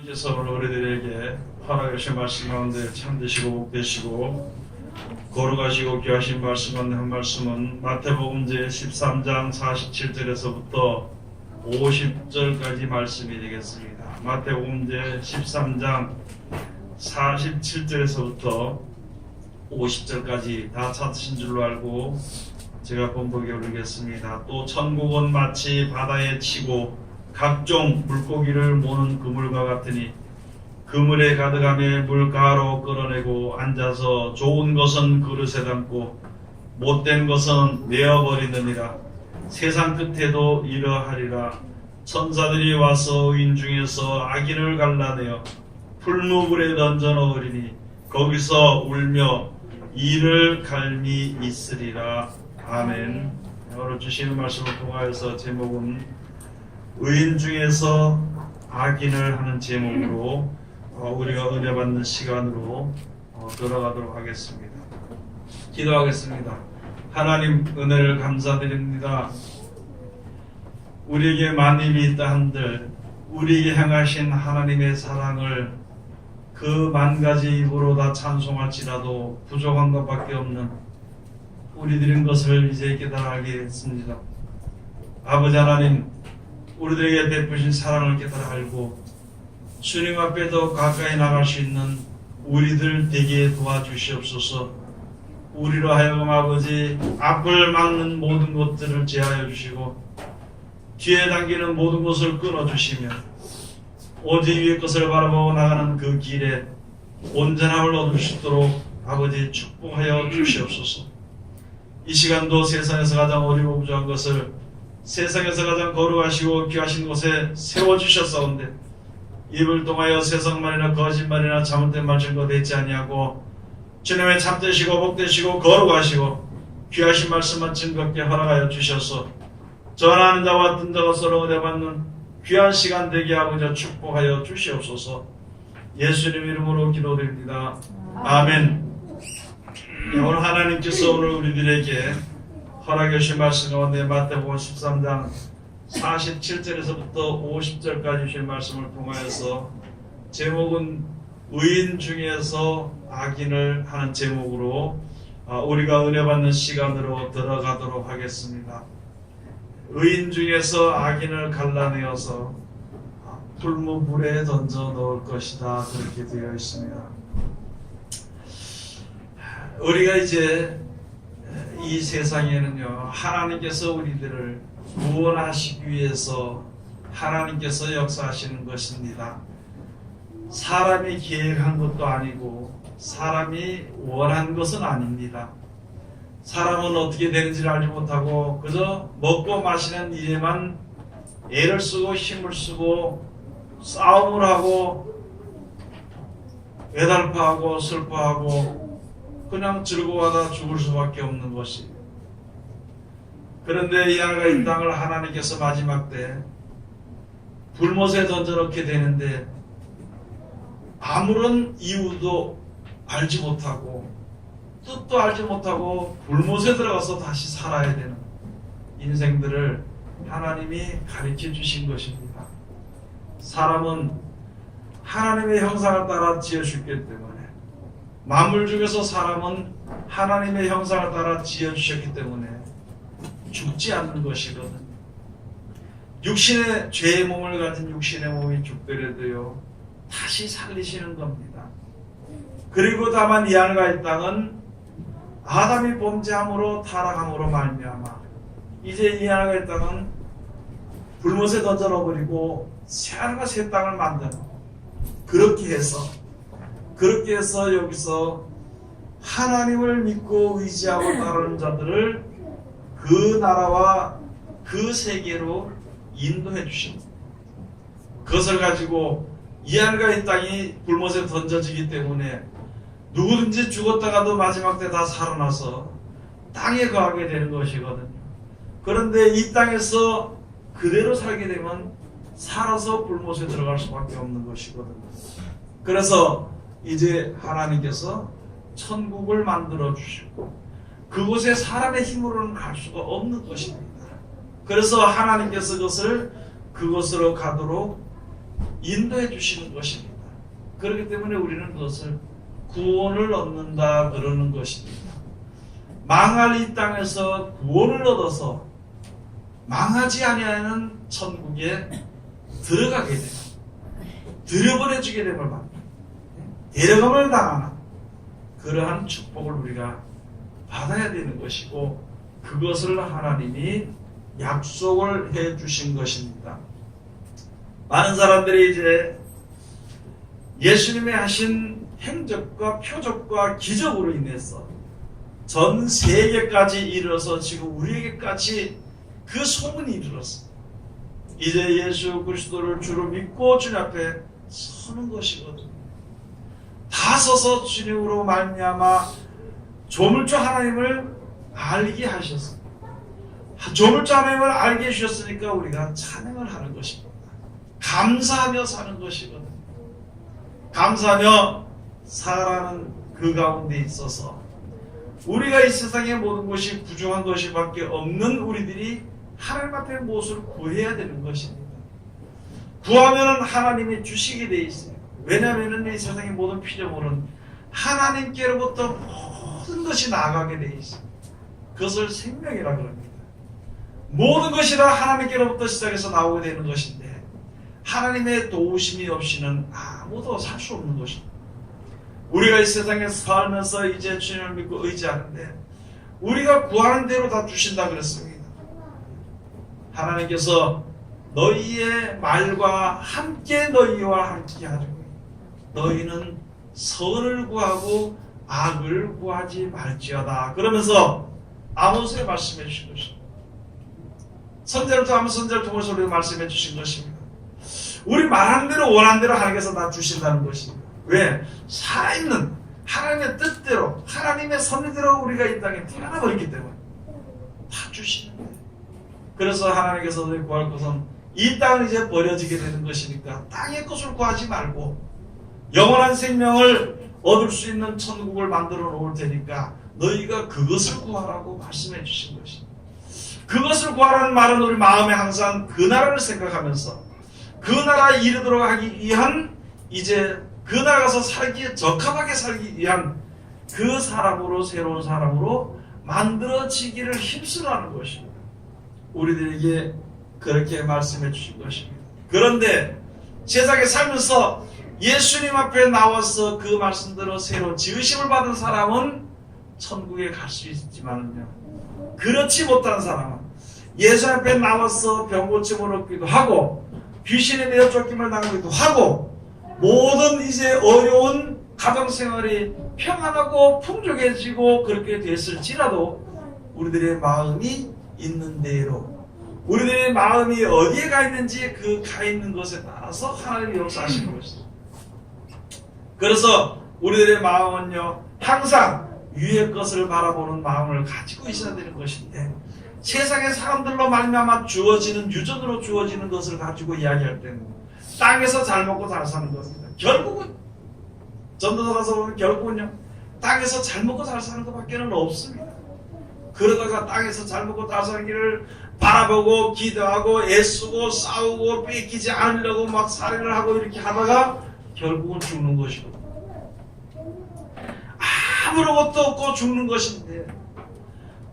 하나님께서 오늘 우리들에게 허락하신 말씀 가운데 참되시고 복되시고 거룩하시고 귀하신 말씀 가운데 한 말씀은 마태복음 제 13장 47절에서부터 50절까지 말씀이 되겠습니다. 마태복음 제 13장 47절에서부터 50절까지 다 찾으신 줄로 알고 제가 본독에 올리겠습니다. 또 천국은 마치 바다에 치고 각종 물고기를 모는 그물과 같으니 그물에 가득함에 물가로 끌어내고 앉아서 좋은 것은 그릇에 담고 못된 것은 내어버리느니라. 세상 끝에도 이러하리라. 천사들이 와서 의인 중에서 악인을 갈라내어 풀무불에 던져 넣으리니 거기서 울며 이를 갈미 있으리라. 아멘. 오늘 주시는 말씀을 통하여서 제목은 의인 중에서 악인을 하는 제목으로 우리가 은혜 받는 시간으로 들어가도록 하겠습니다. 기도하겠습니다. 하나님 은혜를 감사드립니다. 우리에게 만님이 있다 한들 우리에게 향하신 하나님의 사랑을 그 만 가지 입으로 다 찬송할지라도 부족한 것밖에 없는 우리들인 것을 이제 깨달아게 했습니다. 아버지 하나님, 우리들에게 베푸신 사랑을 깨달아 알고 주님 앞에 더 가까이 나갈 수 있는 우리들 되게 도와주시옵소서. 우리로 하여금 아버지 앞을 막는 모든 것들을 제하여 주시고 뒤에 당기는 모든 것을 끊어주시며 오직 위의 것을 바라보고 나가는 그 길에 온전함을 얻을 수 있도록 아버지 축복하여 주시옵소서. 이 시간도 세상에서 가장 어리고 부족한 것을 세상에서 가장 거룩하시고 귀하신 곳에 세워주셨사온데 입을 통하여 세상말이나 거짓말이나 잘못된 말 증거 되지 아니하고 주님의 참되시고 복되시고 거룩하시고 귀하신 말씀만 증거께 허락하여 주셔서 전하는 자와 듣는 자가 서로 은혜 받는 귀한 시간 되게 하고자 축복하여 주시옵소서. 예수님 이름으로 기도드립니다. 아멘. 오늘 하나님께서 오늘 우리들에게 허락해 주신 말씀 가운데 마태복음 13장 47절에서부터 50절까지 주신 말씀을 통하여서 제목은 의인 중에서 악인을 하는 제목으로 우리가 은혜 받는 시간으로 들어가도록 하겠습니다. 의인 중에서 악인을 갈라내어서 풀무불에 던져 넣을 것이다, 그렇게 되어 있습니다. 우리가 이제 이 세상에는요, 하나님께서 우리들을 구원하시기 위해서 하나님께서 역사하시는 것입니다. 사람이 계획한 것도 아니고 사람이 원한 것은 아닙니다. 사람은 어떻게 되는지를 알지 못하고 그저 먹고 마시는 일에만 애를 쓰고 힘을 쓰고 싸움을 하고 애달파하고 슬퍼하고 그냥 즐거워하다 죽을 수밖에 없는 것이. 그런데 이 아이가 이 땅을 하나님께서 마지막 때 불못에 던져놓게 되는데 아무런 이유도 알지 못하고 뜻도 알지 못하고 불못에 들어가서 다시 살아야 되는 인생들을 하나님이 가르쳐 주신 것입니다. 사람은 하나님의 형상을 따라 지어주기 때문에 만물 중에서 사람은 하나님의 형상을 따라 지어주셨기 때문에 죽지 않는 것이거든요. 육신의 죄의 몸을 가진 육신의 몸이 죽더라도요 다시 살리시는 겁니다. 그리고 다만 이 하늘과 이 땅은 아담이 범죄함으로 타락함으로 말미암아 이제 이 하늘과 이 땅은 불못에 던져 넣어버리고 새 하늘과 새 땅을 만드는, 그렇게 해서 여기서 하나님을 믿고 의지하고 따르는 자들을 그 나라와 그 세계로 인도해 주십니다. 그것을 가지고 이 하늘과 이 땅이 불못에 던져지기 때문에 누구든지 죽었다가도 마지막 때 다 살아나서 땅에 거하게 되는 것이거든요. 그런데 이 땅에서 그대로 살게 되면 살아서 불못에 들어갈 수밖에 없는 것이거든요. 그래서 이제 하나님께서 천국을 만들어 주시고 그곳에 사람의 힘으로는 갈 수가 없는 것입니다. 그래서 하나님께서 그것을 그곳으로 가도록 인도해 주시는 것입니다. 그렇기 때문에 우리는 그것을 구원을 얻는다 그러는 것입니다. 망할 이 땅에서 구원을 얻어서 망하지 아니하는 천국에 들어가게 되고 들여보내주게 됨을 받는 데려감을 당하는 그러한 축복을 우리가 받아야 되는 것이고 그것을 하나님이 약속을 해 주신 것입니다. 많은 사람들이 이제 예수님의 하신 행적과 표적과 기적으로 인해서 전 세계까지 이르러서 지금 우리에게까지 그 소문이 이르렀어. 이제 예수 그리스도를 주로 믿고 주님 앞에 서는 것이거든요. 다 서서 주님으로 말미암아 조물주 하나님을 알게 하셨습니다. 조물주 하나님을 알게 해주셨으니까 우리가 찬양을 하는 것입니다. 감사하며 사는 것이거든요. 감사하며 살아가는 그 가운데 있어서 우리가 이 세상의 모든 것이 부족한 것이 밖에 없는 우리들이 하나님 앞에 무엇을 구해야 되는 것입니다. 구하면 하나님이 주시게 돼 있어요. 왜냐하면 이 세상의 모든 피조물은 하나님께로부터 모든 것이 나아가게 돼 있어요. 그것을 생명이라 그럽니다. 모든 것이 다 하나님께로부터 시작해서 나오게 되는 것인데 하나님의 도우심이 없이는 아무도 살 수 없는 것입니다. 우리가 이 세상에 살면서 이제 주님을 믿고 의지하는데 우리가 구하는 대로 다 주신다 그랬습니다. 하나님께서 너희의 말과 함께 너희와 함께 하리니 너희는 선을 구하고 악을 구하지 말지어다. 그러면서 아모스에 말씀해 주신 것입니다. 선제를 통하면 선제를 통해서 우리가 말씀해 주신 것입니다. 우리 말하는 대로 원하는 대로 하나님께서 다 주신다는 것입니다. 왜? 살아있는 하나님의 뜻대로 하나님의 섭리대로 우리가 이 땅에 태어나버렸기 때문에 다 주시는 거예요. 그래서 하나님께서 너희 구할 것은 이 땅은 이제 버려지게 되는 것이니까 땅의 것을 구하지 말고 영원한 생명을 얻을 수 있는 천국을 만들어 놓을 테니까 너희가 그것을 구하라고 말씀해 주신 것입니다. 그것을 구하라는 말은 우리 마음에 항상 그 나라를 생각하면서 그 나라에 이르도록 하기 위한 이제 그 나라 가서 살기에 적합하게 살기 위한 그 사람으로 새로운 사람으로 만들어지기를 힘쓰라는 것입니다. 우리들에게 그렇게 말씀해 주신 것입니다. 그런데 세상에 살면서 예수님 앞에 나와서 그 말씀대로 새로 지으심을 받은 사람은 천국에 갈 수 있지만요, 그렇지 못한 사람은 예수 앞에 나와서 병고침을 얻기도 하고 귀신에 내어 쫓김을 당하기도 하고 모든 이제 어려운 가정생활이 평안하고 풍족해지고 그렇게 됐을지라도 우리들의 마음이 있는 대로 우리들의 마음이 어디에 가 있는지 그 가 있는 것에 따라서 하나님이 역사하시는 것입니다. 그래서 우리들의 마음은요 항상 위의 것을 바라보는 마음을 가지고 있어야 되는 것인데 세상의 사람들로 말미암아 주어지는 유전으로 주어지는 것을 가지고 이야기할 때는 땅에서 잘 먹고 잘 사는 것입니다. 결국은 전도서 가서 보면 결국은요 땅에서 잘 먹고 잘 사는 것밖에는 없습니다. 그러다가 땅에서 잘 먹고 잘 사는 길을 바라보고 기도하고 애쓰고 싸우고 뺏기지 않으려고 막 살인을 하고 이렇게 하다가 결국은 죽는 것이고 아무런 것도 없고 죽는 것인데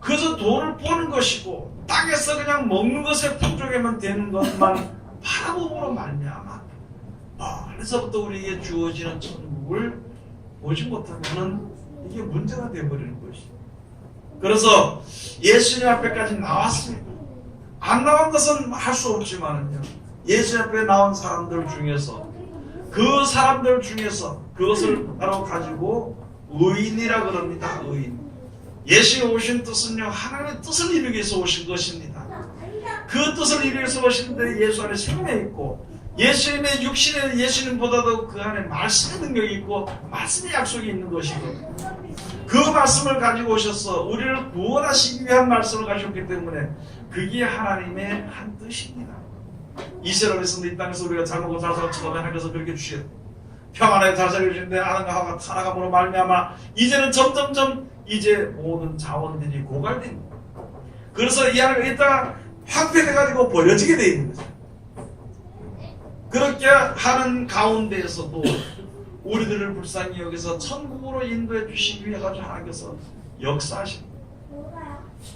그저 돈을 버는 것이고 땅에서 그냥 먹는 것에 풍족하면 되는 것만 바라봄으로 말미암아 멀리서부터 우리에게 주어지는 천국을 보지 못하면 이게 문제가 되어버리는 것이죠. 그래서 예수님 앞에까지 나왔습니다. 안 나온 것은 할 수 없지만요 예수 앞에 나온 사람들 중에서 그 사람들 중에서 그것을 바로 가지고 의인이라 그럽니다. 의인. 예수님 오신 뜻은요 하나님의 뜻을 이루기 위해서 오신 것입니다. 그 뜻을 이루기 위해서 오시는데 예수 안에 생명이 있고 예수님의 육신에 예수님보다도 그 안에 말씀의 능력이 있고 말씀의 약속이 있는 것이거든요. 그 말씀을 가지고 오셔서 우리를 구원하시기 위한 말씀을 가셨기 때문에 그게 하나님의 한 뜻입니다. 이스라엘에서 이 땅에서 우리가 잘 먹고 잘 살고 처음에 하나님께서 그렇게 주셨고 평안하게 잘 살려주시는데 아담과 하와가 타락함으로 말미암아 이제는 점점점 이제 모든 자원들이 고갈됩니다. 그래서 이 안에 있다가 황폐돼가지고 버려지게 되어 있는 거죠. 그렇게 하는 가운데에서도 우리들을 불쌍히 여기서 천국으로 인도해 주시기 위해 가지고 하나님께서 역사하신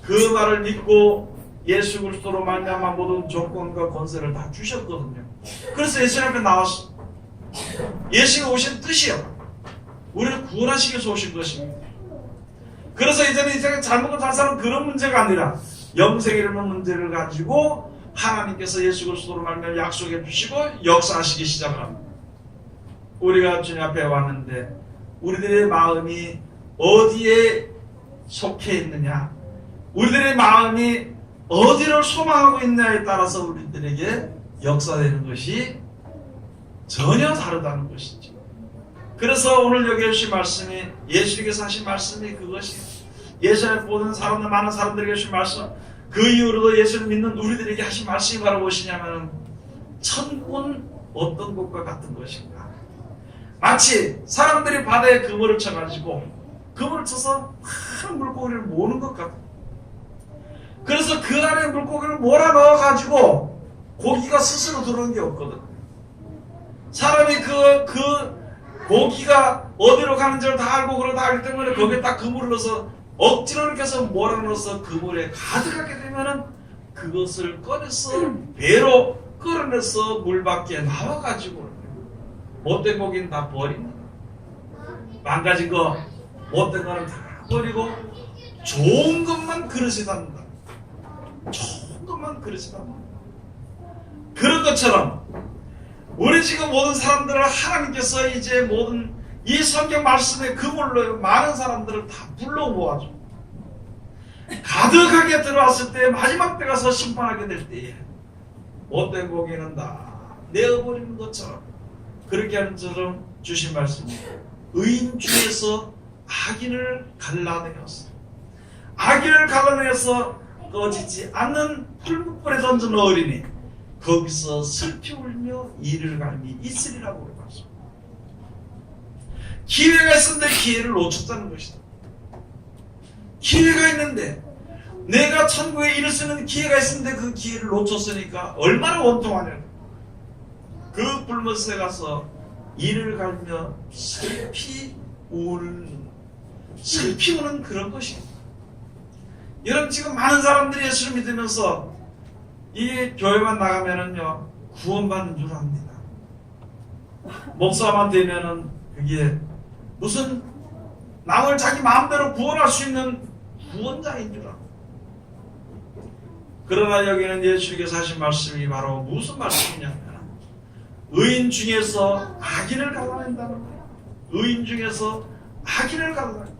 그 말을 믿고 예수 그리스도로 말미암아 모든 조건과 권세를 다 주셨거든요. 그래서 예수 앞에 나왔어. 예수가 오신 뜻이요, 우리를 구원하시기 위해서 오신 것입니다. 그래서 이제는 인생에 잘못을 잘 사는 그런 문제가 아니라 영생이라는 문제를 가지고 하나님께서 예수 그리스도로 말미암아 약속해 주시고 역사하시기 시작합니다. 우리가 주님 앞에 왔는데 우리들의 마음이 어디에 속해 있느냐, 우리들의 마음이 어디를 소망하고 있느냐에 따라서 우리들에게 역사되는 것이 전혀 다르다는 것이죠. 그래서 오늘 여기 해주신 말씀이, 예수님께서 하신 말씀이 그것이, 예수를 보는 사람들, 많은 사람들에게 주신 말씀, 그 이후로도 예수를 믿는 우리들에게 하신 말씀이 바로 무엇이냐면, 천국은 어떤 곳과 같은 것인가. 마치 사람들이 바다에 그물을 쳐가지고 그물을 쳐서 많은 물고기를 모으는 것 같아. 그래서 그 안에 물고기를 몰아 넣어가지고 고기가 스스로 들어오는 게 없거든. 사람이 그 고기가 어디로 가는지를 다 알고 그걸 다 알기 때문에 거기에 딱 그물을 넣어서 억지로 이렇게 해서 몰아넣어서 그물에 가득하게 되면은 그것을 꺼내서 배로 끌어내서 물 밖에 나와가지고 못된 고기는 다 버립니다. 망가진 거, 못된 거는 다 버리고 좋은 것만 그릇에 담는다. 좋은 것만 그릇에 담는다. 그런 것처럼 우리 지금 모든 사람들을 하나님께서 이제 모든 이 성경 말씀의 그물로 많은 사람들을 다 불러 모아줘. 가득하게 들어왔을 때 마지막 때 가서 심판하게 될 때에 못된 고기는 다 내어버리는 것처럼, 그렇게 하는 것처럼 주신 말씀이 의인 중에서 악인을 갈라내었어. 악인을 갈라내어서 꺼지지 않는 풀무불에 던진 어린이, 거기서 슬피 울며 이를 갈미 있으리라고 그랬습니다. 기회가 있었는데 기회를 놓쳤다는 것이다. 기회가 있는데, 내가 천국에 이를 수 있는 기회가 있었는데 그 기회를 놓쳤으니까 얼마나 원통하냐. 그 불못에 가서 이를 갈며 슬피 우는 그런 것입니다. 여러분, 지금 많은 사람들이 예수를 믿으면서 이 교회만 나가면은요 구원받는 줄 압니다. 목사만 되면은 그게 무슨 남을 자기 마음대로 구원할 수 있는 구원자인 줄 압니다. 그러나 여기는 예수께서 하신 말씀이 바로 무슨 말씀이냐면, 의인 중에서 악인을 갈라낸다는 거예요. 의인 중에서 악인을 갈라낸다.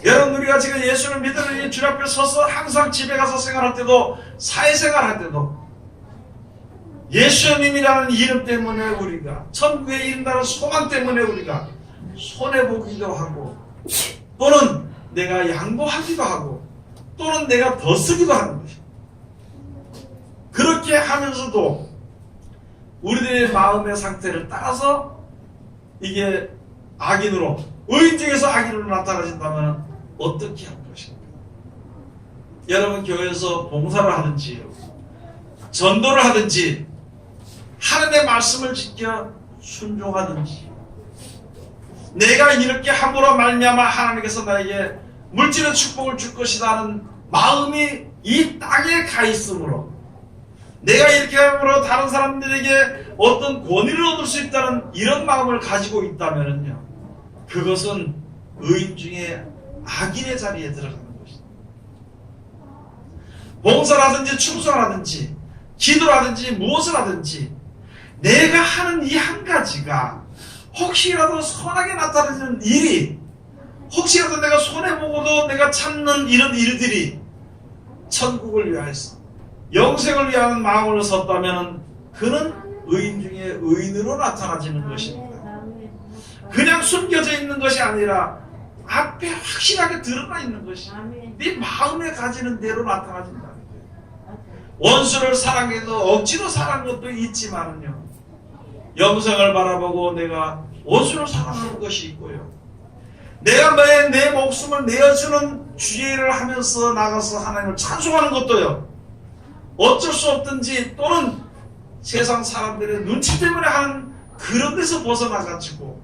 여러분, 우리가 지금 예수를 믿는 이 주 앞에 서서 항상 집에 가서 생활할 때도, 사회생활 할 때도 예수님이라는 이름 때문에 우리가, 천국에 이른다는 소망 때문에 우리가 손해보기도 하고, 또는 내가 양보하기도 하고, 또는 내가 더 쓰기도 하는 것입니다. 그렇게 하면서도 우리들의 마음의 상태를 따라서 이게 악인으로, 의인 중에서 악인으로 나타나진다면 어떻게 할 것입니까? 여러분, 교회에서 봉사를 하든지 전도를 하든지 하나님의 말씀을 지켜 순종하든지, 내가 이렇게 함으로 말미암아 하나님께서 나에게 물질의 축복을 줄 것이라는 마음이 이 땅에 가 있으므로, 내가 이렇게 함으로 다른 사람들에게 어떤 권위를 얻을 수 있다는 이런 마음을 가지고 있다면요, 그것은 의인 중에 악인의 자리에 들어가는 것입니다. 봉사라든지 충성하든지 기도라든지 무엇을 하든지 내가 하는 이 한 가지가 혹시라도 선하게 나타나는 일이, 혹시라도 내가 손해보고도 내가 참는 이런 일들이 천국을 위하여서 영생을 위한 마음으로 섰다면 그는 의인 중에 의인으로 나타나지는 것입니다. 그냥 숨겨져 있는 것이 아니라 앞에 확실하게 드러나 있는 것이 네 마음에 가지는 대로 나타나진다는 거예요. 원수를 사랑해도 억지로 사랑하는 것도 있지만은요, 영생을 바라보고 내가 원수를 사랑하는 것이 있고요, 내가 내 목숨을 내어주는 주의를 하면서 나가서 하나님을 찬송하는 것도요, 어쩔 수 없든지, 또는 세상 사람들의 눈치 때문에 하는 그런 데서 벗어나가지고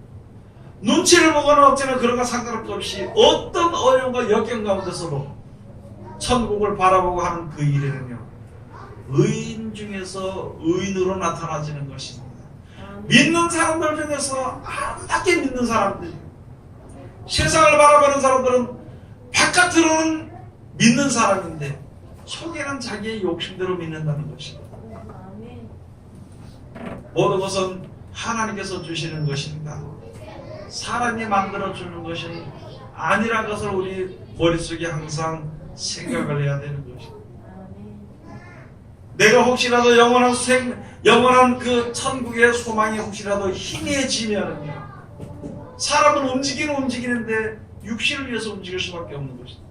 눈치를 보거나 어쩌나 그런 거 상관없이 어떤 어려움과 역경 가운데서도 천국을 바라보고 하는 그 일에는요, 의인 중에서 의인으로 나타나지는 것입니다. 믿는 사람들 중에서 아름답게 믿는 사람들, 세상을 바라보는 사람들은 바깥으로는 믿는 사람인데 속에는 자기의 욕심대로 믿는다는 것입니다. 모든 것은 하나님께서 주시는 것입니다. 사람이 만들어주는 것이 아니란 것을 우리 머릿속에 항상 생각을 해야 되는 것입니다. 내가 혹시라도 영원한 그 천국의 소망이 혹시라도 희미해지면은요, 사람은 움직이는데 육신을 위해서 움직일 수밖에 없는 것입니다.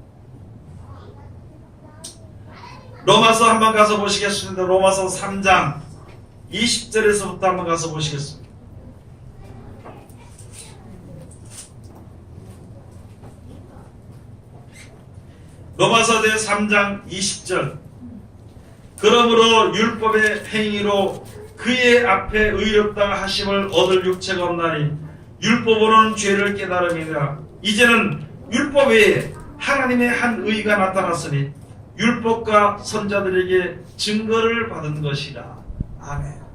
로마서 한번 가서 보시겠습니다. 로마서 3장 20절에서부터 한번 가서 보시겠습니다. 로마서 제 3장 20절. 그러므로 율법의 행위로 그의 앞에 의롭다 하심을 얻을 육체가 없나니 율법으로는 죄를 깨달음이라. 이제는 율법 외에 하나님의 한 의가 나타났으니 율법과 선자들에게 증거를 받은 것이라. 아멘.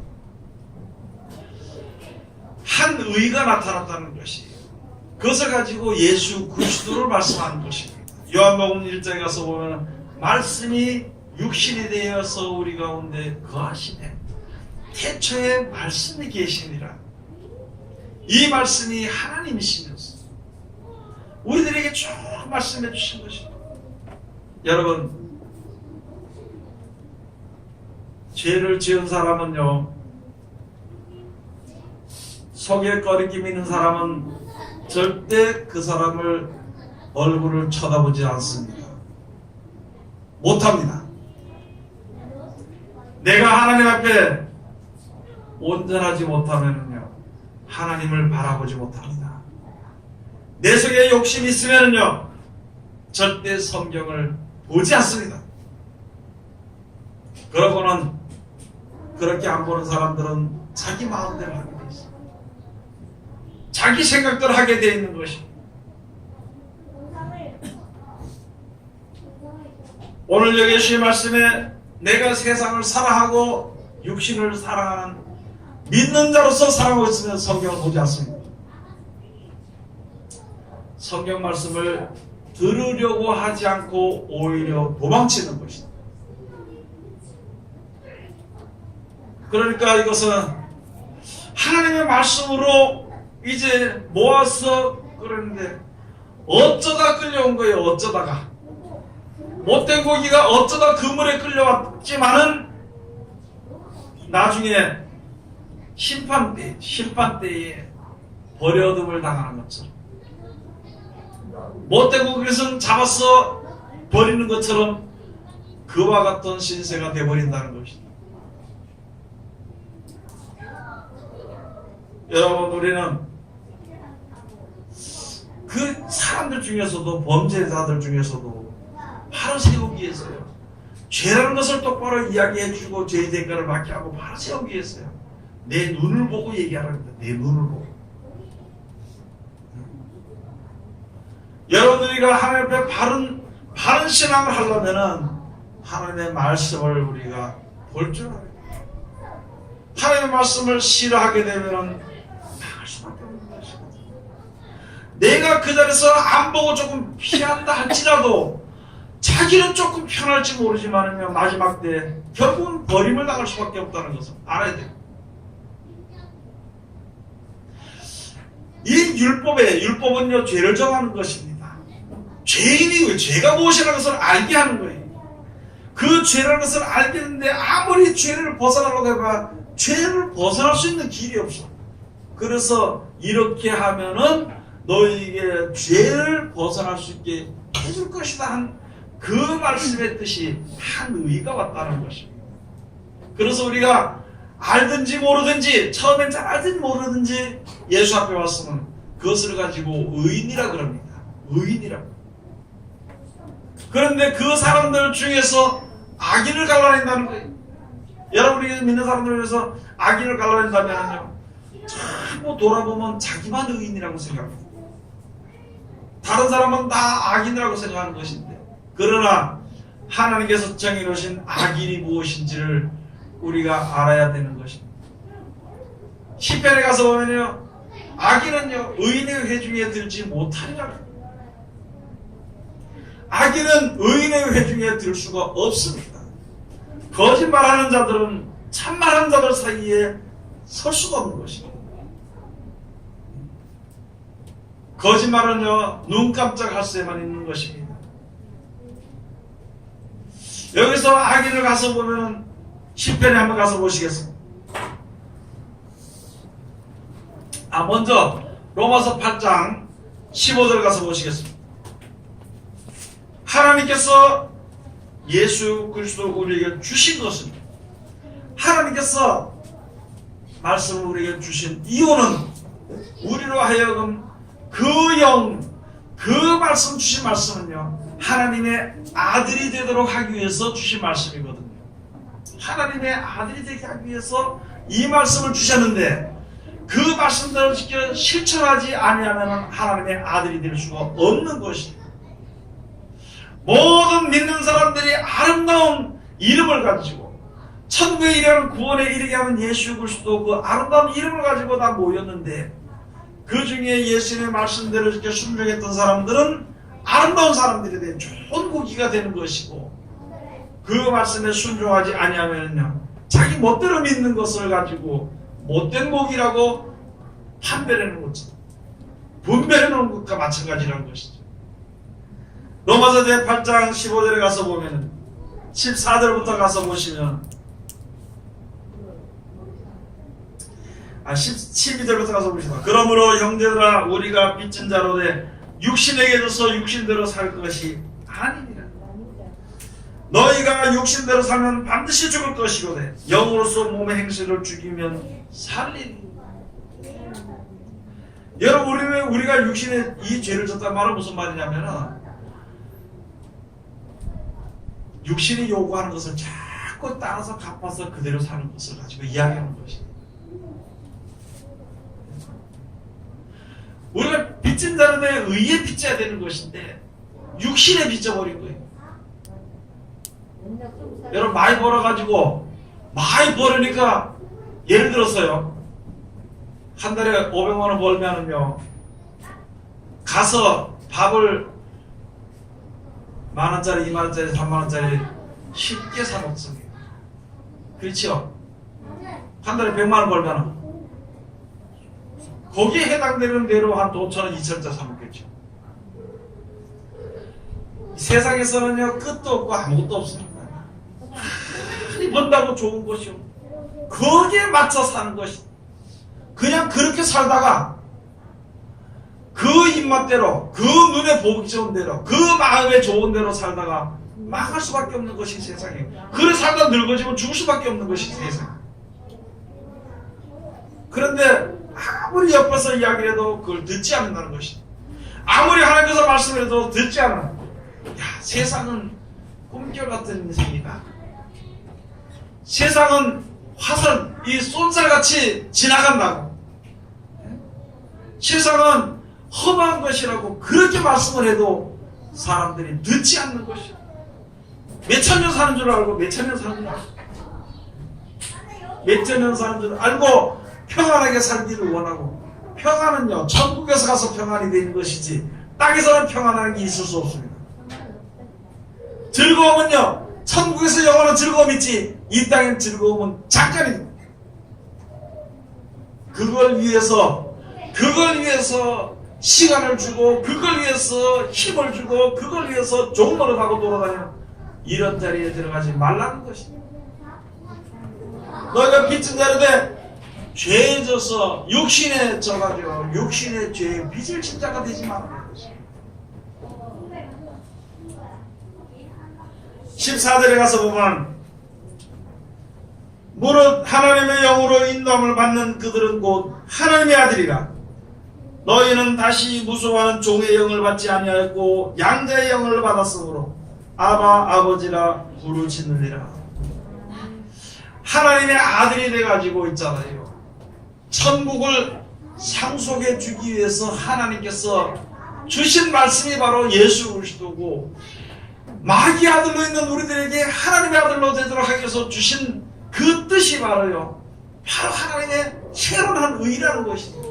한 의가 나타났다는 것이, 그것을 가지고 예수 그리스도를 말씀하는 것입니다. 요한복음 1장에 가서 보면 말씀이 육신이 되어서 우리 가운데 거하시네. 태초에 말씀이 계시니라. 이 말씀이 하나님이시면서 우리들에게 쭉 말씀해 주신 것입니다. 여러분, 죄를 지은 사람은요, 속에 꺼리낌 있는 사람은 절대 그 사람을 얼굴을 쳐다보지 않습니다. 못합니다. 내가 하나님 앞에 온전하지 못하면요, 하나님을 바라보지 못합니다. 내 속에 욕심이 있으면요, 절대 성경을 보지 않습니다. 그러고는 그렇게 안 보는 사람들은 자기 마음대로 하게 돼 있어요. 자기 생각대로 하게 돼 있는 것이. 오늘 여기 주신 말씀에 내가 세상을 사랑하고 육신을 사랑하는 믿는 자로서 사랑하고 있으면 성경을 보지 않습니다. 성경 말씀을 들으려고 하지 않고 오히려 도망치는 것입니다. 그러니까 이것은 하나님의 말씀으로 이제 모아서 그러는데 어쩌다 끌려온 거예요. 어쩌다가 못된 고기가 어쩌다 그물에 끌려왔지만은 나중에 심판대에 버려둠을 당하는 것처럼, 못된 고기를 잡아서 버리는 것처럼 그와 같은 신세가 되어버린다는 것입니다. 여러분, 우리는 그 사람들 중에서도, 범죄자들 중에서도 바로 세우기 위해서요, 죄라는 것을 똑바로 이야기해주고 죄의 대가를 받게 하고 바로 세우기 위해서요, 내 눈을 보고 얘기하라는 거예요. 내 눈을 보고. 여러분들이가 하나님 앞에 바른 신앙을 하려면은 하나님의 말씀을 우리가 볼 줄 알아요. 하나님의 말씀을 싫어하게 되면은 당할 수밖에 없는 것입니다. 내가 그 자리에서 안 보고 조금 피한다 할지라도 자기는 조금 편할지 모르지만 마지막 때 결국은 버림을 당할 수밖에 없다는 것을 알아야 돼요. 이 율법은요, 죄를 정하는 것입니다. 죄인이 죄가 무엇이라는 것을 알게 하는 거예요. 그 죄라는 것을 알겠는데 아무리 죄를 벗어나려고 해봐 죄를 벗어날 수 있는 길이 없어. 그래서 이렇게 하면은 너희에게 죄를 벗어날 수 있게 해줄 것이다 한 그 말씀의 뜻이 한 의가 왔다는 것입니다. 그래서 우리가 알든지 모르든지, 처음엔 잘 알든지 모르든지 예수 앞에 왔으면 그것을 가지고 의인이라 그럽니다. 의인이라고. 그런데 그 사람들 중에서 악인을 갈라낸다는 거예요. 여러분이 믿는 사람들 위해서 악인을 갈라낸다면요, 전부 돌아보면 자기만 의인이라고 생각합니다. 다른 사람은 다 악인이라고 생각하는 것인데, 그러나 하나님께서 정해놓으신 악인이 무엇인지를 우리가 알아야 되는 것입니다. 시편에 가서 보면요, 악인은요 의인의 회중에 들지 못하리라. 악인은 의인의 회중에 들 수가 없습니다. 거짓말하는 자들은 참말하는 자들 사이에 설 수가 없는 것입니다. 거짓말은요 눈 깜짝할 새만 있는 것입니다. 여기서 악인을 가서 보면 시편에 한번 가서 보시겠습니다. 먼저 로마서 8장 15절 가서 보시겠습니다. 하나님께서 예수 그리스도 우리에게 주신 것은, 하나님께서 말씀을 우리에게 주신 이유는 우리로 하여금 그 말씀 주신 말씀은요 하나님의 아들이 되도록 하기 위해서 주신 말씀이거든요. 하나님의 아들이 되게 하기 위해서 이 말씀을 주셨는데, 그 말씀대로 지켜 실천하지 아니하면 하나님의 아들이 될 수가 없는 것입니다. 모든 믿는 사람들이 아름다운 이름을 가지고 천국에 이르는 구원에 이르게 하는 예수 그리스도 그 아름다운 이름을 가지고 다 모였는데, 그 중에 예수님의 말씀대로 지켜 순종했던 사람들은 아름다운 사람들이 된 좋은 고기가 되는 것이고, 그 말씀에 순종하지 아니하면요 자기 멋대로 믿는 것을 가지고 못된 고기라고 판별해놓은 것처럼 분별해놓은 것과 마찬가지라는 것이죠. 로마서 8장 15절에 가서 보면 14절부터 가서 보시면 12절부터 가서 보시면, 그러므로 형제들아 우리가 빚진 자로 돼 육신에게 져서 육신대로 살 것이 아니니라. 너희가 육신대로 살면 반드시 죽을 것이거든 영으로서 몸의 행실을 죽이면 살리니. 여러분, 우리가 육신에 이 죄를 졌단 말은 무슨 말이냐면은, 육신이 요구하는 것을 자꾸 따라서 갚아서 그대로 사는 것을 가지고 이야기하는 것이에요. 우리가 빚진 자는 의에 빚져야 되는 것인데 육신에 빚져버린 거예요. 여러분, 많이 벌어가지고 많이 벌으니까, 예를 들어서요 한 달에 500만 원 벌면은요 가서 밥을 10,000원짜리, 20,000원짜리, 30,000원짜리 쉽게 사 먹습니다. 그렇죠? 한 달에 100만 원 벌면은 거기에 해당되는 대로 한 5,000원, 2,000원짜리 사 먹겠죠. 세상에서는요 끝도 없고 아무것도 없습니다. 많이 번다고 좋은 것이요, 거기에 맞춰 사는 것이, 그냥 그렇게 살다가 그 입맛대로, 그 눈에 보기 좋은 대로, 그 마음에 좋은 대로 살다가 망할 수밖에 없는 것이 세상이에요. 그래 살다 늙어지면 죽을 수밖에 없는 것이 세상. 그런데 아무리 옆에서 이야기를 해도 그걸 듣지 않는다는 것이, 아무리 하나님께서 말씀을 해도 듣지 않아. 야, 세상은 꿈결같은 인생이다. 세상은 화살, 이 쏜살같이 지나간다고. 세상은 험한 것이라고 그렇게 말씀을 해도 사람들이 듣지 않는 것이야. 몇천 년 사는 줄 알고 몇천 년 사는 줄 알고 몇천 년 사는 줄 알고 평안하게 살기를 원하고, 평안은요 천국에서 가서 평안이 되는 것이지 땅에서는 평안한 게 있을 수 없습니다. 즐거움은요 천국에서 영원한 즐거움이 있지, 이 땅의 즐거움은 잠깐입니다. 그걸 위해서 시간을 주고, 그걸 위해서 힘을 주고, 그걸 위해서 좋은 노릇하고 돌아다니는 이런 자리에 들어가지 말라는 것입니다. 너희가 빚진 자로되 죄에 져서 육신에 져가지고 육신의 죄에 빚을 진 자가 되지 말라는 것입니다. 14절에 가서 보면, 무릇 하나님의 영으로 인도함을 받는 그들은 곧 하나님의 아들이라. 너희는 다시 무서워하는 종의 영을 받지 아니하였고 양자의 영을 받았으므로 아바 아버지라 부르짖느니라. 하나님의 아들이 돼가지고 있잖아요. 천국을 상속해 주기 위해서 하나님께서 주신 말씀이 바로 예수 그리스도고, 마귀 아들로 있는 우리들에게 하나님의 아들로 되도록 하기 위해서 주신 그 뜻이 바로요, 바로 하나님의 새로운 한 의라는 것입니다.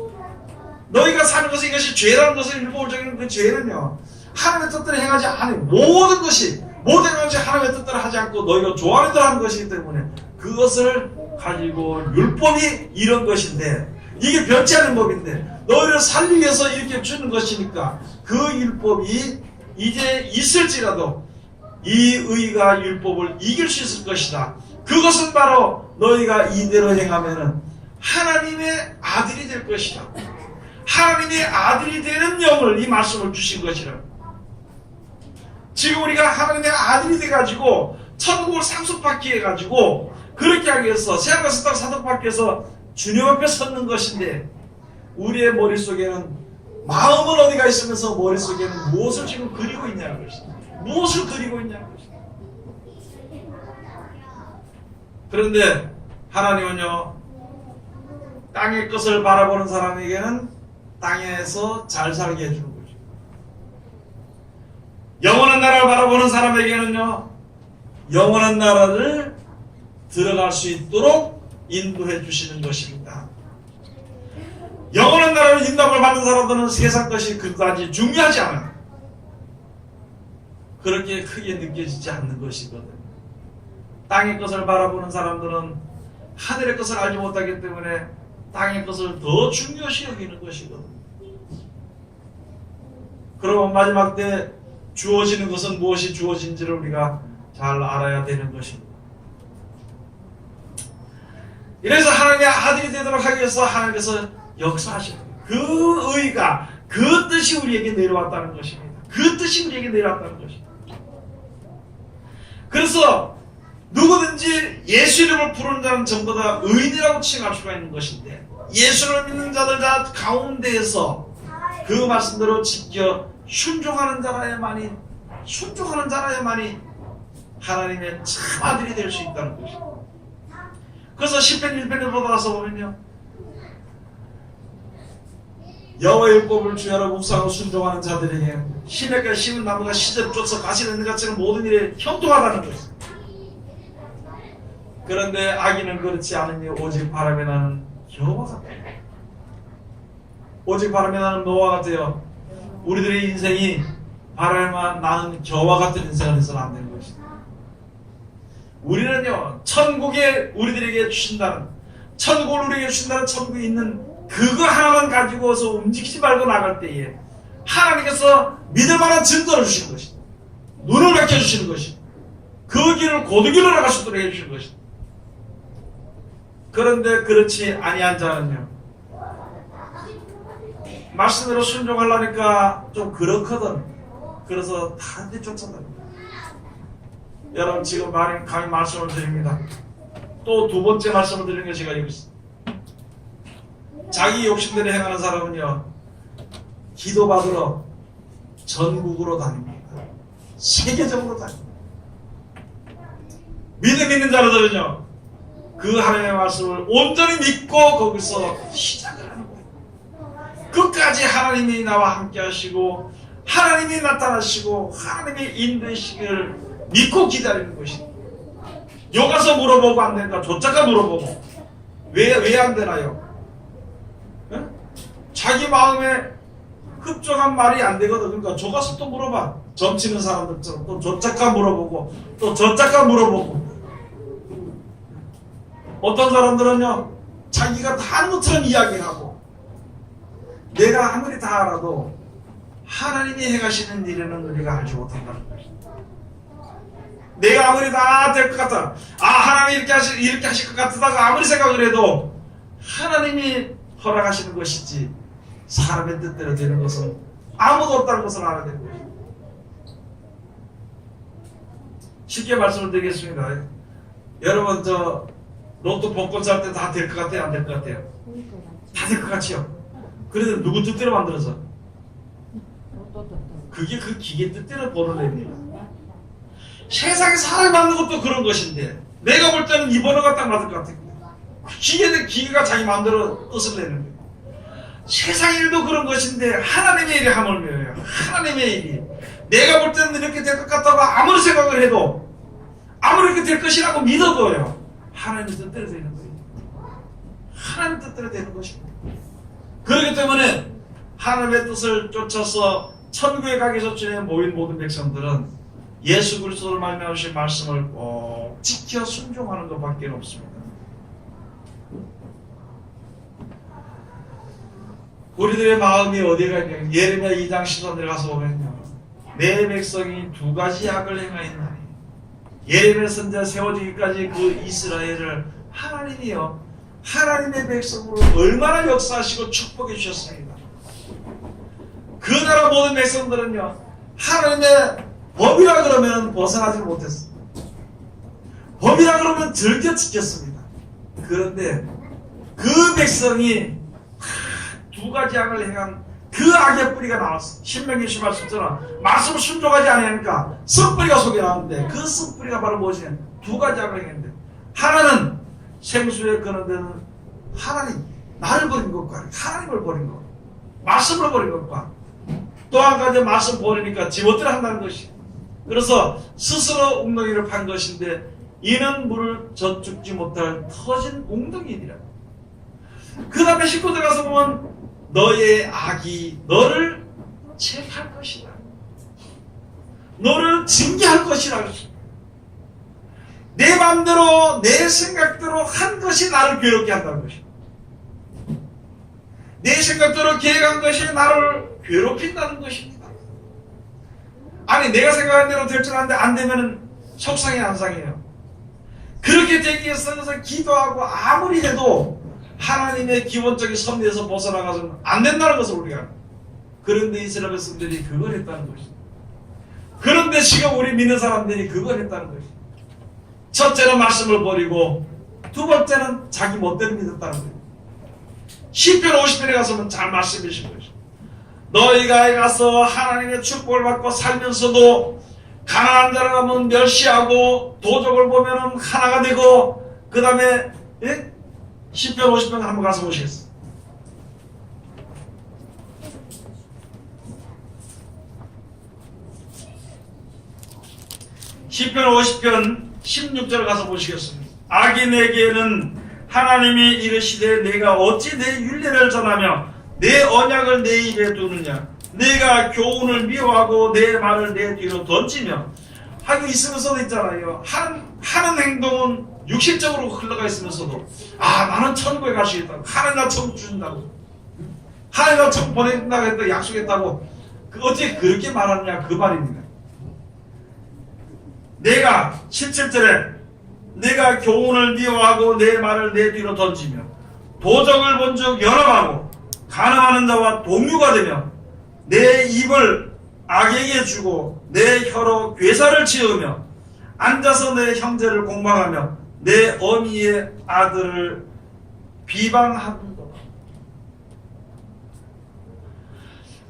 너희가 사는 것은 이것이 죄라는 것을 일본적인 그 죄는요, 하나님의 뜻대로 행하지 않은 모든 것이 하나님의 뜻대로 하지 않고 너희가 좋아하는 대로 하는 것이기 때문에 그것을 가지고 율법이 이런 것인데, 이게 변치 않은 법인데 너희를 살리기 위해서 이렇게 주는 것이니까 그 율법이 이제 있을지라도 이 의가 율법을 이길 수 있을 것이다. 그것은 바로 너희가 이대로 행하면은 하나님의 아들이 될 것이다. 하나님의 아들이 되는 영을, 이 말씀을 주신 것이라. 지금 우리가 하나님의 아들이 돼가지고 천국을 상속받기 해가지고 그렇게 하기 위해서 세상에서 딱 상속받기 위해서 주님 앞에 섰는 것인데, 우리의 머릿속에는, 마음은 어디가 있으면서 머릿속에는 무엇을 지금 그리고 있냐는 것입니다. 무엇을 그리고 있냐는 것입니다. 그런데 하나님은요, 땅의 것을 바라보는 사람에게는 땅에서 잘 살게 해주는 거죠. 영원한 나라를 바라보는 사람에게는요, 영원한 나라를 들어갈 수 있도록 인도해 주시는 것입니다. 영원한 나라를 인도함을 받는 사람들은 세상 것이 그다지 중요하지 않아요. 그렇게 크게 느껴지지 않는 것이거든요. 땅의 것을 바라보는 사람들은 하늘의 것을 알지 못하기 때문에 땅의 것을 더 중요시 여기는 것이거든요. 그러면 마지막 때 주어지는 것은 무엇이 주어진지를 우리가 잘 알아야 되는 것입니다. 이래서 하나님의 아들이 되도록 하기 위해서 하나님께서 역사하시는 그 의가, 그 뜻이 우리에게 내려왔다는 것입니다. 그 뜻이 우리에게 내려왔다는 것입니다. 그래서 누구든지 예수 이름을 부르는 자는 전부 다 의인이라고 칭할 수가 있는 것인데, 예수를 믿는 자들 다 가운데에서 그 말씀대로 지켜 순종하는 자라야만이 하나님의 참 아들이 될 수 있다는 것입니다. 그래서 시편 1편에 돌아와서 보면요, 여호와의 율법을 주야로 묵상하고 순종하는 자들에게 시냇가에 심은 나무가 시절을 쫓아 가시는 것 같이 모든 일에 형통하다는 것입니다. 그런데 악인은 그렇지 않으니 오직 바람에 나는 여호와 같아요. 오직 바람에 나는 노와 같아요. 우리들의 인생이 바람에 나는 겨와 같은 인생을 해서는 안 되는 것입니다. 우리는요, 천국에 우리들에게 주신다는, 천국을 우리에게 주신다는 천국에 있는 그거 하나만 가지고서 움직이지 말고 나갈 때에 하나님께서 믿을 만한 증거를 주시는 것입니다. 눈을 밝혀주시는 것입니다. 그 길을 고두길로 나갈 수 있도록 해주시는 것입니다. 그런데 그렇지 아니한 자는요, 말씀대로 순종하려니까 좀 그렇거든. 그래서 다른 데 쫓아다닙니다. 여러분, 지금 감히 말씀을 드립니다. 또 두 번째 말씀을 드리는 게 제가 여기 있습니다. 자기 욕심대로 행하는 사람은요, 기도받으러 전국으로 다닙니다. 세계적으로 다닙니다. 믿음 있는 자들은요, 그 하나님의 말씀을 온전히 믿고 거기서 시작을 하는 거예요. 끝까지 하나님이 나와 함께 하시고 하나님이 나타나시고 하나님의 인도하시기를 믿고 기다리는 것입니다. 여가서 물어보고 안 되니까 조짜가 물어보고 왜 안 되나요? 네? 자기 마음에 흡족한 말이 안 되거든. 그러니까 저가서 또 물어봐. 점치는 사람들처럼 또 조짜가 물어보고 또 저짜가 물어보고. 어떤 사람들은요, 자기가 다 아는 것처럼 이야기하고, 내가 아무리 다 알아도 하나님이 행하시는 일에는 우리가 알지 못한다는 것입니다. 내가 아무리 다 될 것 같아, 하나님이 이렇게 하실 것 같다가 아무리 생각을 해도 하나님이 허락하시는 것이지 사람의 뜻대로 되는 것은 아무도 없다는 것을 알아야 되는 것입니다. 쉽게 말씀을 드리겠습니다. 여러분, 로또 복권 살 때 다 될 것 같아요? 안 될 것 같아요? 다 될 것 같지요? 그래도 누구 뜻대로 만들어서? 그게 그 기계 뜻대로 벌어냅니다. 세상에 사람이 만든 것도 그런 것인데, 내가 볼 때는 이 번호가 딱 맞을 것 같아요. 기계가 자기 마음대로 뜻을 내는 거예요. 세상 일도 그런 것인데 하나님의 일이 하물며요. 하나님의 일이 내가 볼 때는 이렇게 될 것 같다고 아무리 생각을 해도 아무리 이렇게 될 것이라고 믿어도요, 하나님의 뜻대로 되는 거예요. 하나님의 뜻대로 되는 것입니다. 그렇기 때문에 하나님의 뜻을 쫓아서 천국에 가기 전에 모인 모든 백성들은 예수 그리스도를 말미암으신 말씀을 꼭 지켜 순종하는 것밖에 없습니다. 우리들의 마음이 어디가 있냐? 예레미야 2장 13절에 가서 보면요, 내 백성이 두 가지 악을 행하였나니. 예레미야 선지자 세워지기까지 그 이스라엘을 하나님이요, 하나님의 백성으로 얼마나 역사하시고 축복해 주셨습니다. 그 나라 모든 백성들은요, 하나님의 법이라 그러면 벗어나지 못했습니다. 법이라 그러면 즐겨 지켰습니다. 그런데 그 백성이 두 가지 악을 행한 그 악의 뿌리가 나왔어. 신명기 10말씀처럼 말씀을 순종하지 않으니까 썩뿌리가 속에 나오는데 그 썩뿌리가 바로 무엇이냐? 두 가지 악을 행했는데, 하나는 생수에 그는 데는 하나님, 나를 버린 것과 하나님을 버린 것, 말씀을 버린 것과, 또 한 가지 말씀 버리니까 지멋대로 한다는 것이. 그래서 스스로 웅덩이를 판 것인데 이는 물을 젖죽지 못할 터진 웅덩이니라. 그 다음에 19절 가서 보면 너의 악이 너를 책할 것이다, 너를 징계할 것이라. 내 마음대로 내 생각대로 한 것이 나를 괴롭게 한다는 것이다. 내 생각대로 계획한 것이 나를 괴롭힌다는 것입니다. 아니, 내가 생각한 대로 될 줄 아는데 안 되면 속상해 안 상해요? 그렇게 되기 위해서 기도하고 아무리 해도 하나님의 기본적인 섭리에서 벗어나가서는 안 된다는 것을 우리가. 그런데 이스라엘 백성들이 그걸 했다는 것이죠. 그런데 지금 우리 믿는 사람들이 그걸 했다는 것이죠. 첫째는 말씀을 버리고 두 번째는 자기 멋대로 믿었다는 거예요. 시편 50편에 가서는 잘 말씀해 주신 것이죠. 너희가 가서 하나님의 축복을 받고 살면서도 가난한 자를 하면 멸시하고 도적을 보면 하나가 되고, 그 다음에 시편 50편 한번 가서 보시겠어요? 시편 50편 16절 가서 보시겠습니다. 악인에게는 하나님이 이르시되 내가 어찌 내 율례를 전하며 내 언약을 내 입에 두느냐. 내가 교훈을 미워하고 내 말을 내 뒤로 던지며. 하고 있으면서도 있잖아요. 하는 행동은 육신적으로 흘러가 있으면서도 나는 천국에 갈 수 있다고, 하나님 나 천국 주신다고, 하나님 나 천국 보낸다고 했다 약속했다고, 어떻게 그렇게 말하느냐 그 말입니다. 내가 17절에 내가 교훈을 미워하고 내 말을 내 뒤로 던지며 도적을 본즉 연합하고 가늠하는 자와 동류가 되며 내 입을 악에게 주고 내 혀로 괴사를 지으며 앉아서 내 형제를 공방하며 내 어미의 아들을 비방하는도다.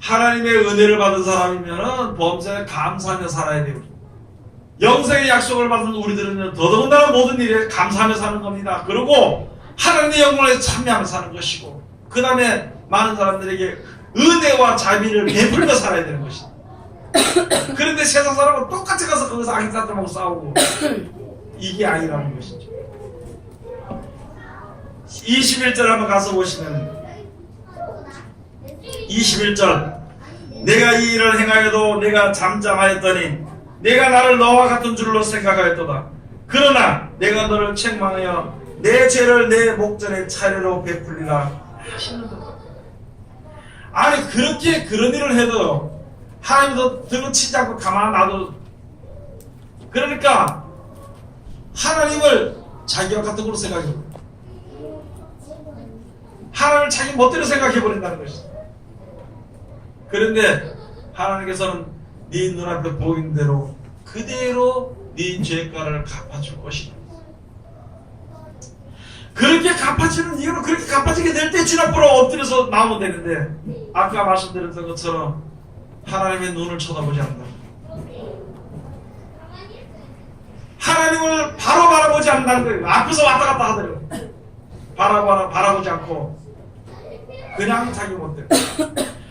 하나님의 은혜를 받은 사람이면 범사에 감사하며 살아야 되고, 영생의 약속을 받은 우리들은 더더군다나 모든 일에 감사하며 사는 겁니다. 그리고 하나님의 영광에 참여하며 사는 것이고, 그 다음에 많은 사람들에게 은혜와 자비를 베풀며 살아야 되는 것입니다. 그런데 세상 사람은 똑같이 가서 거기서 악인 사람하고 싸우고, 이게 아니라는 것이죠. 21절 한번 가서 보시면 21절 내가 이 일을 행하여도 내가 잠잠하였더니 내가 나를 너와 같은 줄로 생각하였도다. 그러나 내가 너를 책망하여 내 죄를 내 목전에 차례로 베풀리라 하시는도다. 아니, 그렇게 그런 일을 해도 하나님도 등을 치지 않고 가만 놔도, 그러니까 하나님을 자기와 같은 걸로 생각해요. 하나님을 자기 멋대로 생각해버린다는 것이죠. 그런데 하나님께서는 네 눈앞에 보이는 대로 그대로 네 죄가를 갚아줄 것이다. 그렇게 갚아주는 이유는 그렇게 갚아지게 될 때 주 앞으로 엎드려서 나오면 되는데, 아까 말씀드렸던 것처럼 하나님의 눈을 쳐다보지 않는다. 하나님을 바로 바라보지 않는다는 거예요. 앞에서 왔다 갔다 하더라고요. 바라보지 않고 그냥 자기 멋대로.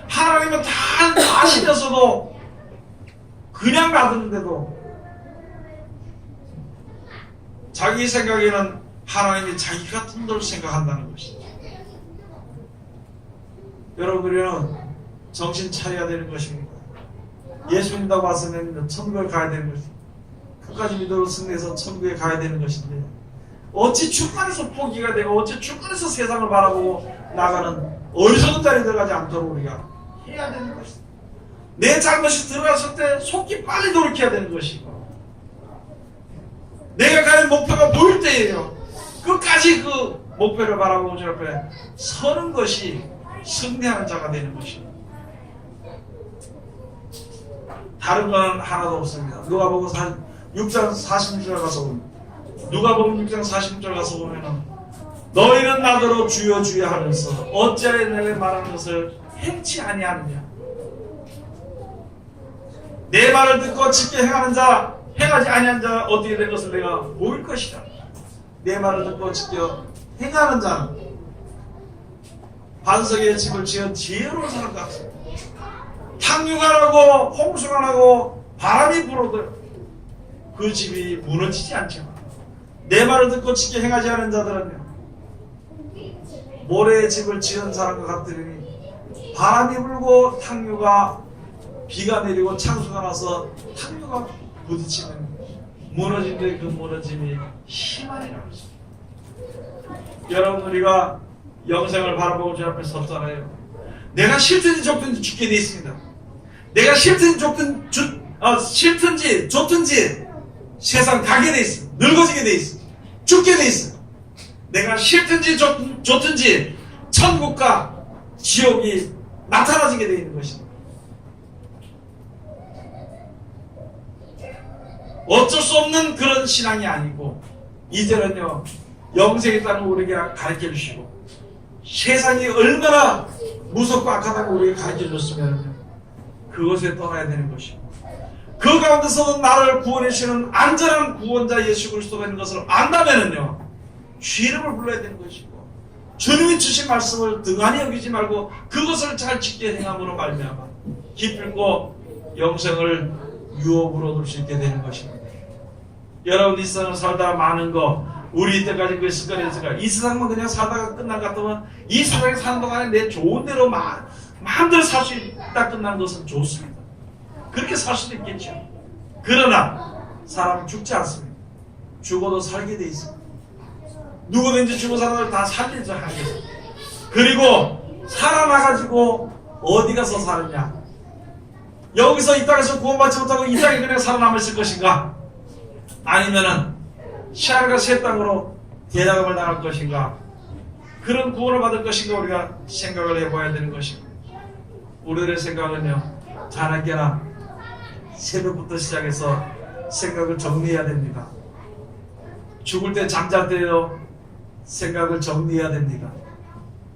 하나님은 다 아시면서도 그냥 놔두는데도 자기 생각에는 하나님이 자기 같은 걸 생각한다는 것이죠. 여러분들은 정신 차려야 되는 것입니다. 예수 믿다고 왔으면 천국에 가야 되는 것입니다. 끝까지 믿음으로 승리해서 천국에 가야 되는 것인데 어찌 중간에서 포기가 되고 어찌 중간에서 세상을 바라보고 나가는 어리석은 자리에 들어가지 않도록 우리가 해야 되는 것입니다. 내 잘못이 들어갔을 때 속기 빨리 돌이켜야 되는 것이고 내가 가는 목표가 보일 때예요. 끝까지 그 목표를 바라보고 저 앞에 서는 것이 승리하는 자가 되는 것입니다. 다른 건 하나도 없습니다. 누가복음 6장 46절 가서 보면 누가복음 6장 46절 가서 보면은 너희는 나더러 주여 주여 하면서 어찌하여 내가 말하는 것을 행치 아니하느냐. 내 말을 듣고 쉽게 행하는 자 행하지 아니한 자 어떻게 된 것을 내가 보일 것이다. 내 말을 듣고 쉽게 행하는 자는 반석에 집을 지은 지혜로운 사람 같습니다. 탕류가 나고 홍수가 나고 바람이 불어도 그 집이 무너지지 않지만 내 말을 듣고 쉽게 행하지 않은 자들은요 모래에 집을 지은 사람과 같으니 바람이 불고 탕류가 비가 내리고 창수가 나서 탕류가 부딪히면 무너진데 그 무너짐이 심하니라. 여러분 우리가 영생을 바라보고 저 앞에 섰잖아요. 내가 싫든지 좋든지 죽게 돼 있습니다. 내가 싫든지 싫든지 좋든지 세상 가게 돼 있어. 늙어지게 돼 있어. 죽게 돼 있어. 내가 싫든지 좋든지 천국과 지옥이 나타나지게 돼 있는 것입니다. 어쩔 수 없는 그런 신앙이 아니고 이제는요 영생이 있다는 걸 우리에게 가르쳐 주시고 세상이 얼마나 무섭고 악하다고 우리에게 가르쳐 줬으면 그것에 떠나야 되는 것이고 그 가운데서도 나를 구원해 주시는 안전한 구원자 예수 그리스도가 있는 것을 안다면은요 주 이름을 불러야 되는 것이고 주님이 주신 말씀을 등한히 여기지 말고 그것을 잘 지켜 행함으로 말미암아 기쁘고 영생을 유업으로 얻을 수 있게 되는 것입니다. 여러분 이 세상을 살다 많은 거 우리 이때까지 그 습관이었으니까 이 세상만 그냥 살다가 끝날 것 같으면 이 세상에 사는 동안에 내 좋은 대로 마음대로 살 수 있다 끝나는 것은 좋습니다. 그렇게 살 수도 있겠죠. 그러나 사람은 죽지 않습니다. 죽어도 살게 돼 있습니다. 누구든지 죽은 사람을 다 살리자 하겠습니다. 그리고 살아나가지고 어디 가서 사느냐. 여기서 이 땅에서 구원받지 못하고 이 땅에 그냥 살아남았을 것인가? 아니면은 시아가 새 땅으로 대장음을 당할 것인가? 그런 구원을 받을 것인가 우리가 생각을 해봐야 되는 것입니다. 우리들의 생각은요 자나깨나 새벽부터 시작해서 생각을 정리해야 됩니다. 죽을 때 잠잘 때요 생각을 정리해야 됩니다.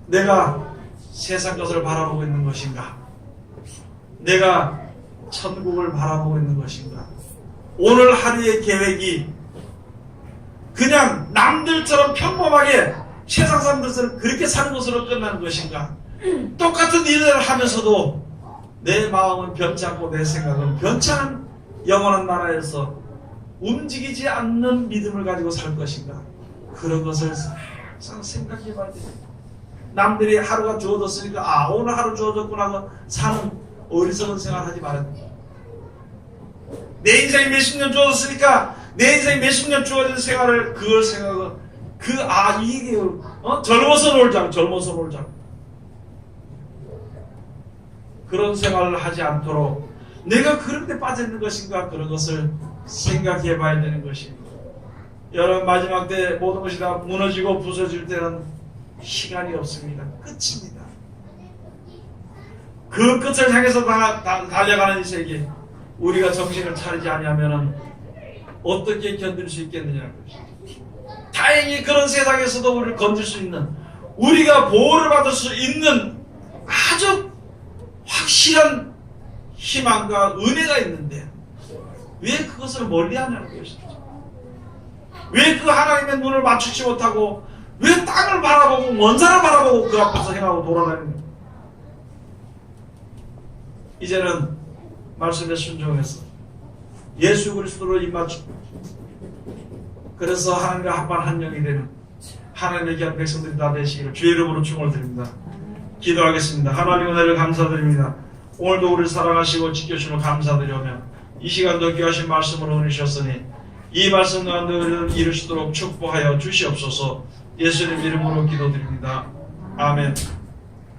내가 세상 것을 바라보고 있는 것인가? 내가 천국을 바라보고 있는 것인가? 오늘 하루의 계획이 그냥 남들처럼 평범하게 세상 사람들처럼 그렇게 사는 것으로 끝나는 것인가? 똑같은 일을 하면서도 내 마음은 변치 않고 내 생각은 변치 않은 영원한 나라에서 움직이지 않는 믿음을 가지고 살 것인가? 그런 것을 항상 생각해 봐야 돼요. 남들이 하루가 주어졌으니까 오늘 하루 주어졌구나 하고 사는 어리석은 생활 하지 말아야 돼요. 내 인생이 몇십 년 주어졌으니까 내 인생이 몇십 년 주어진 생활을 그걸 생각하고 이게 젊어서 놀자 그런 생활을 하지 않도록 내가 그런 데 빠져 있는 것인가 그런 것을 생각해 봐야 되는 것입니다. 여러분 마지막 때 모든 것이 다 무너지고 부서질 때는 시간이 없습니다. 끝입니다. 그 끝을 향해서 달려가는 이 세계 우리가 정신을 차리지 아니하면 어떻게 견딜 수 있겠느냐는 것입니다. 다행히 그런 세상에서도 우리를 건질 수 있는 우리가 보호를 받을 수 있는 아주 확실한 희망과 은혜가 있는데 왜 그것을 멀리하냐는 것이죠. 왜 그 하나님의 눈을 맞추지 못하고 왜 땅을 바라보고 먼 사람 바라보고 그 앞에서 행하고 돌아다니는 거예요? 이제는 말씀에 순종해서 예수 그리스도로 입맞추고 그래서 하나님과 합한 한 영이 되는 하나님의 귀한 백성들이 다 되시기를 주의 이름으로 축원을 드립니다. 기도하겠습니다. 하나님 은혜를 감사드립니다. 오늘도 우리를 사랑하시고 지켜주시며 감사드리며 이 시간도 귀하신 말씀으로 은혜주셨으니 이 말씀 가운데 우리를 이루시도록 축복하여 주시옵소서. 예수님 이름으로 기도드립니다. 아멘.